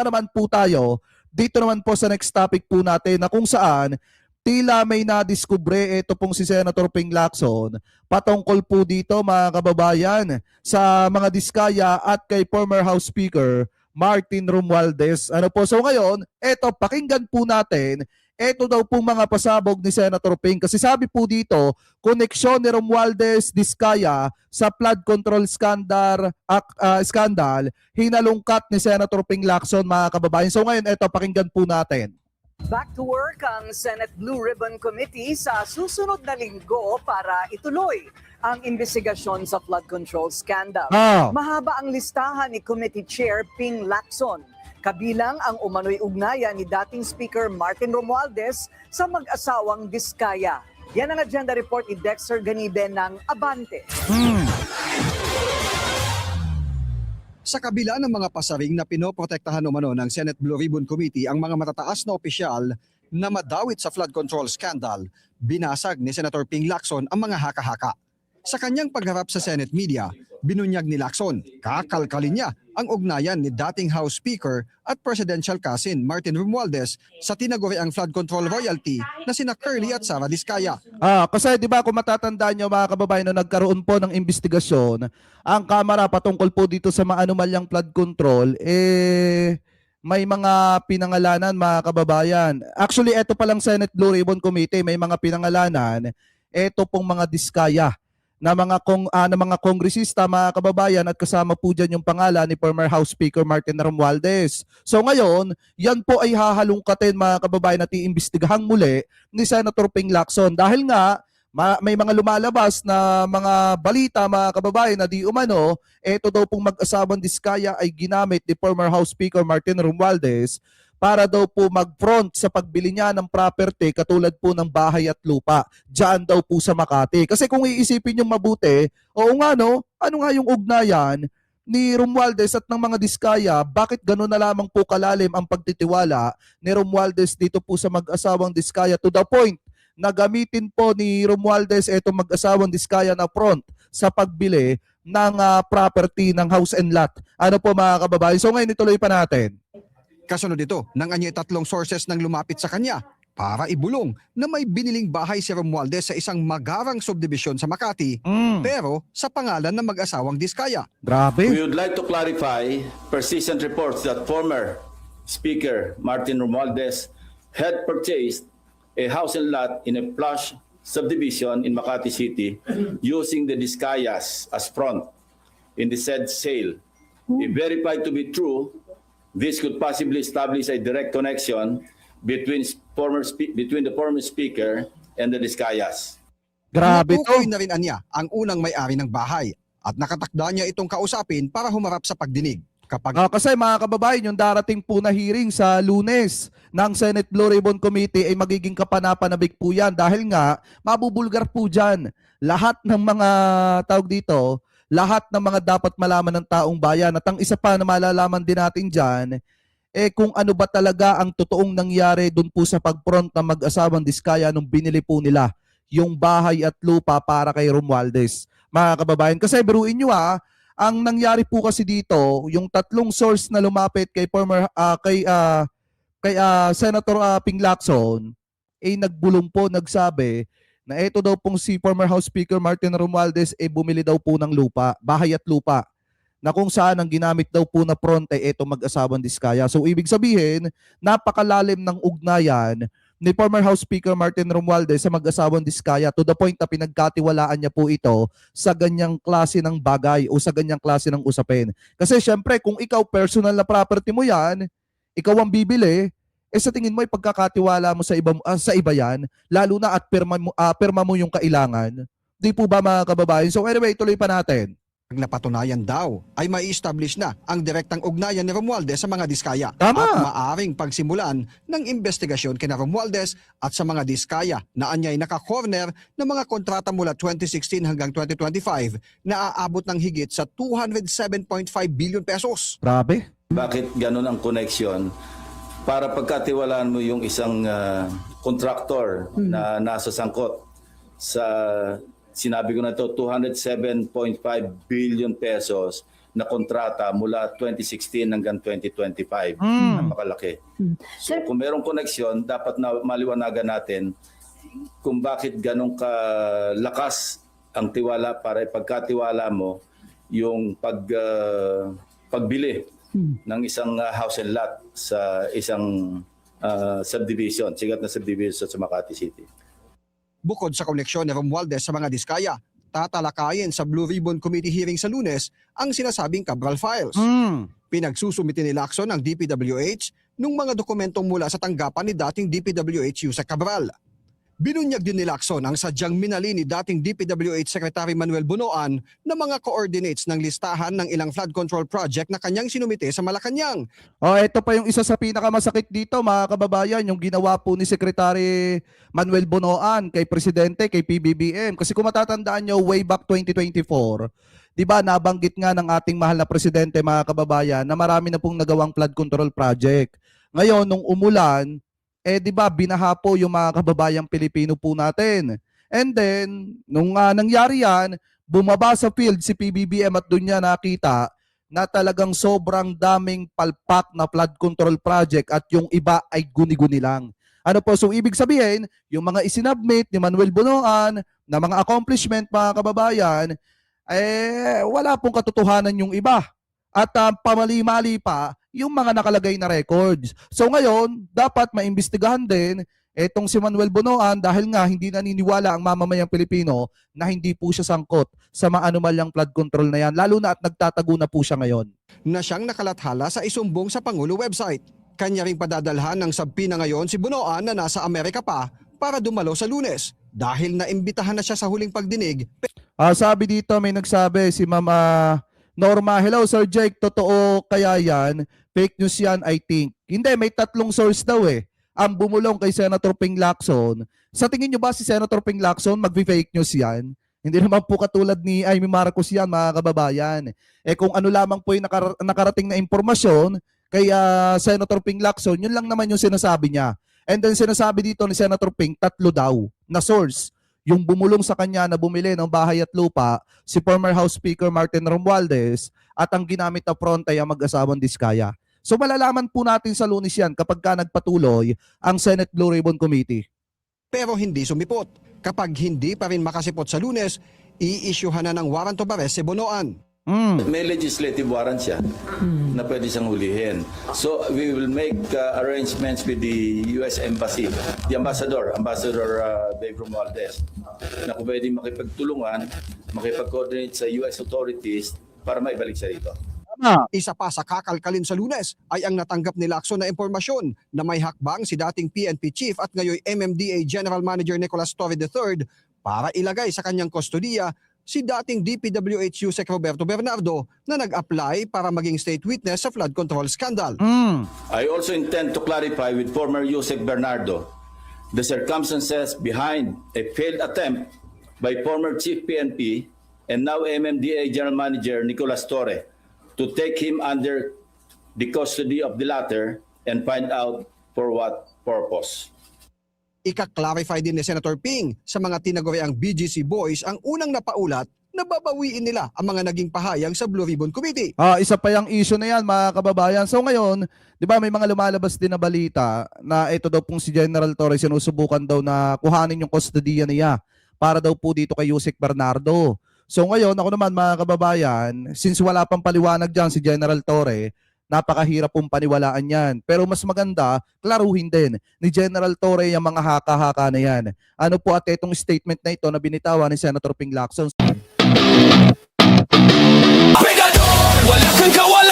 naman po tayo dito naman po sa next topic po natin na kung saan tila may nadiskubre ito pong si Senator Ping Lacson patungkol po dito mga kababayan sa mga diskaya at kay former House Speaker Martin Romualdez. Ano po, so ngayon, eto pakinggan po natin ito daw pong mga pasabog ni Senator Ping kasi sabi po dito, koneksyon ni Romualdez Diskaya sa flood control scandal hinalungkat ni Senator Ping Lacson mga kababayan. So ngayon, ito pakinggan po natin. Back to work ang Senate Blue Ribbon Committee sa susunod na linggo para ituloy ang investigasyon sa flood control scandal. Mahaba ang listahan ni Committee Chair Ping Lacson. Kabilang ang umano'y ugnayan ni dating Speaker Martin Romualdez sa mag-asawang Diskaya. Yan ang agenda report ni Dexter Ganibe ng Abante. Sa kabila ng mga pasaring na pinoprotektahan umano ng Senate Blue Ribbon Committee ang mga matataas na opisyal na madawit sa flood control scandal, binasag ni Senator Ping Lacson ang mga haka-haka. Sa kanyang pagharap sa Senate media, binunyag ni Lacson, kakalkalin niya ang ugnayan ni dating House Speaker at Presidential Cousin Martin Romualdez sa tinaguriang flood control royalty na sina Curly at Sara Diskaya. Kasi di ba kung matatandaan nyo mga kababayan na nagkaroon po ng investigasyon, ang Kamara patungkol po dito sa maanumalyang flood control, may mga pinangalanan mga kababayan. Actually, ito palang Senate Blue Ribbon Committee, may mga pinangalanan, ito pong mga Diskaya na mga kongresista mga kababayan at kasama po dyan yung pangalan ni former House Speaker Martin Romualdez. So ngayon, yan po ay hahalungkatin mga kababayan at iimbestigahang muli ni Senator Ping Lacson dahil nga may mga lumalabas na mga balita mga kababayan na di umano, eto daw pong mag-asawang Diskaya ay ginamit ni former House Speaker Martin Romualdez para daw po mag-front sa pagbili niya ng property katulad po ng bahay at lupa diyan daw po sa Makati. Kasi kung iisipin yung mabuti, oo nga no, ano nga yung ugnayan ni Romualdez at ng mga Diskaya, bakit gano'n na lamang po kalalim ang pagtitiwala ni Romualdez dito po sa mag-asawang Diskaya to the point na gamitin po ni Romualdez itong mag-asawang Diskaya na front sa pagbili ng property ng house and lot. Ano po mga kababayan? So ngayon ituloy pa natin. Kasunod ito, nang anyay tatlong sources nang lumapit sa kanya para ibulong na may biniling bahay si Romualdez sa isang magarang subdivision sa Makati, pero sa pangalan ng mag-asawang Diskaya. Grabe. We would like to clarify persistent reports that former Speaker Martin Romualdez had purchased a house and lot in a plush subdivision in Makati City using the Diskayas as front in the said sale. If verified to be true, this could possibly establish a direct connection between the former speaker and the Diskayas. Grabe to. Natukoy na rin anya ang unang may-ari ng bahay at nakatakda niya itong kausapin para humarap sa pagdinig. Kasi mga kababayan, yung darating po na hearing sa Lunes ng Senate Blue Ribbon Committee ay magiging kapanapanabik po yan dahil nga mabubulgar po dyan lahat ng mga tawag dito, lahat ng mga dapat malaman ng taong bayan. At ang isa pa na malalaman din natin dyan, kung ano ba talaga ang totoong nangyari dun po sa pag-front ng mag-asawang Diskaya nung binili po nila yung bahay at lupa para kay Romualdez. Mga kababayan, kasi biruin nyo ang nangyari po kasi dito, yung tatlong source na lumapit kay former Senator Ping Lacson, nagbulong po, nagsabi na ito daw pong si former House Speaker Martin Romualdez bumili daw po ng lupa, bahay at lupa, na kung saan ang ginamit daw po na front ito mag-asawang Diskaya. So ibig sabihin, napakalalim ng ugnayan ni former House Speaker Martin Romualdez sa mag-asawang Diskaya to the point na pinagkatiwalaan niya po ito sa ganyang klase ng bagay o sa ganyang klase ng usapin. Kasi syempre, kung ikaw personal na property mo yan, ikaw ang bibili, sa tingin mo ipagkakatiwala mo sa iba yan, lalo na at pirma mo yung kailangan. Di po ba mga kababayan? So anyway, tuloy pa natin. Pag napatunayan daw ay mai-establish na ang direktang ugnayan ni Romualdez sa mga Diskaya. Tama. At maaring pagsimulan ng investigasyon kina Romualdez at sa mga Diskaya na anyay naka-corner ng mga kontrata mula 2016 hanggang 2025 na aabot ng higit sa 207.5 billion pesos. Grabe. Bakit ganun ang connection? Para pagkatiwalaan mo yung isang contractor na nasa sangkot sa, sinabi ko na ito, 207.5 billion pesos na kontrata mula 2016 hanggang 2025. Napakalaki. So Sir- kung merong koneksyon, dapat na maliwanagan natin kung bakit ganong kalakas ang tiwala para ipagkatiwala mo yung pagbili ng isang house and lot sa isang subdivision, sikat na subdivision sa Makati City. Bukod sa koneksyon ni Romualdez sa mga diskaya, tatalakayin sa Blue Ribbon Committee hearing sa Lunes ang sinasabing Cabral Files. Pinagsusumiti ni Lacson ng DPWH nung mga dokumentong mula sa tanggapan ni dating DPWH Yusek Cabral. Binunyag din ni Lacson ang sadyang minali ni dating DPWH Secretary Manuel Bunoan na mga coordinates ng listahan ng ilang flood control project na kanyang sinumite sa Malacanang. Ito pa yung isa sa pinakamasakit dito, mga kababayan, yung ginawa po ni Secretary Manuel Bunoan kay Presidente, kay PBBM. Kasi kung matatandaan nyo, way back 2024, di ba, nabanggit nga ng ating mahal na Presidente, mga kababayan, na marami na pong nagawang flood control project. Ngayon, nung umulan, di ba, binaha po yung mga kababayang Pilipino po natin. And then, nung nangyari yan, bumaba sa field si PBBM at doon niya nakita na talagang sobrang daming palpak na flood control project at yung iba ay guni-guni lang. Ano po, so ibig sabihin, yung mga isinabmit ni Manuel Bunoan na mga accomplishment, mga kababayan, wala pong katotohanan yung iba. At pamali-mali pa yung mga nakalagay na records. So ngayon, dapat maimbestigahan din etong si Manuel Bunoan dahil nga hindi naniniwala ang mamamayang Pilipino na hindi po siya sangkot sa maanumalyang flood control na yan, lalo na at nagtatago na po siya ngayon. Na siyang nakalathala sa isumbong sa Pangulo website. Kanya ring padadalhan ng sabpina ngayon si Bunoan na nasa Amerika pa para dumalo sa Lunes dahil naimbitahan na siya sa huling pagdinig. Sabi dito, may nagsabi si Mama Norma, hello Sir Jake, totoo kaya yan? Fake news yan, I think. Hindi, may tatlong source daw ang bumulong kay Senator Ping Lacson. Sa tingin nyo ba si Senator Ping Lacson magbi-fake news yan? Hindi naman po katulad ni Amy Marcos yan, mga kababayan. Kung ano lamang po yung nakarating na impormasyon kay Senator Ping Lacson, yun lang naman yung sinasabi niya. And then sinasabi dito ni Senator Ping, tatlo daw na source. Yung bumulong sa kanya na bumili ng bahay at lupa, si former House Speaker Martin Romualdez, at ang ginamit na front ay ang mag-asawang Diskaya. So malalaman po natin sa Lunes yan kapag ka nagpatuloy ang Senate Blue Ribbon Committee. Pero hindi sumipot. Kapag hindi pa rin makasipot sa Lunes, i-issuehan na ng warrant of arrest si Bunoan. May legislative warrant siya na pwede siyang hulihin. So we will make arrangements with the US Embassy, the Ambassador Dave Romualdez, na kung pwede makipagtulungan, makipag-coordinate sa US authorities para maibalik siya dito. Isa pa sa kakalkalin sa Lunes ay ang natanggap ni Lacson na impormasyon na may hakbang si dating PNP Chief at ngayon MMDA General Manager Nicolas Torre III para ilagay sa kanyang kustodiya si dating DPWH Yusek Roberto Bernardo na nag-apply para maging state witness sa flood control scandal. I also intend to clarify with former Yusek Bernardo the circumstances behind a failed attempt by former Chief PNP and now MMDA General Manager Nicolas Torre to take him under the custody of the latter and find out for what purpose. Ika-clarify din ni Senator Ping sa mga tinaguriang BGC boys ang unang napaulat na babawiin nila ang mga naging pahayag sa Blue Ribbon Committee. Isa pa yung issue na yan, mga kababayan. So ngayon, di ba may mga lumalabas din na balita na ito daw pong si General Torres sinusubukan daw na kuhanin yung kustodiya niya para daw po dito kay Yusek Bernardo. So ngayon, ako naman mga kababayan, since wala pang paliwanag dyan si General Torre, napakahirap pong paniwalaan yan. Pero mas maganda, klaruhin din ni General Torre yung mga haka-haka na yan. Ano po at itong statement na ito na binitawan ni Senator Ping Lacson. Wala kang kawalan.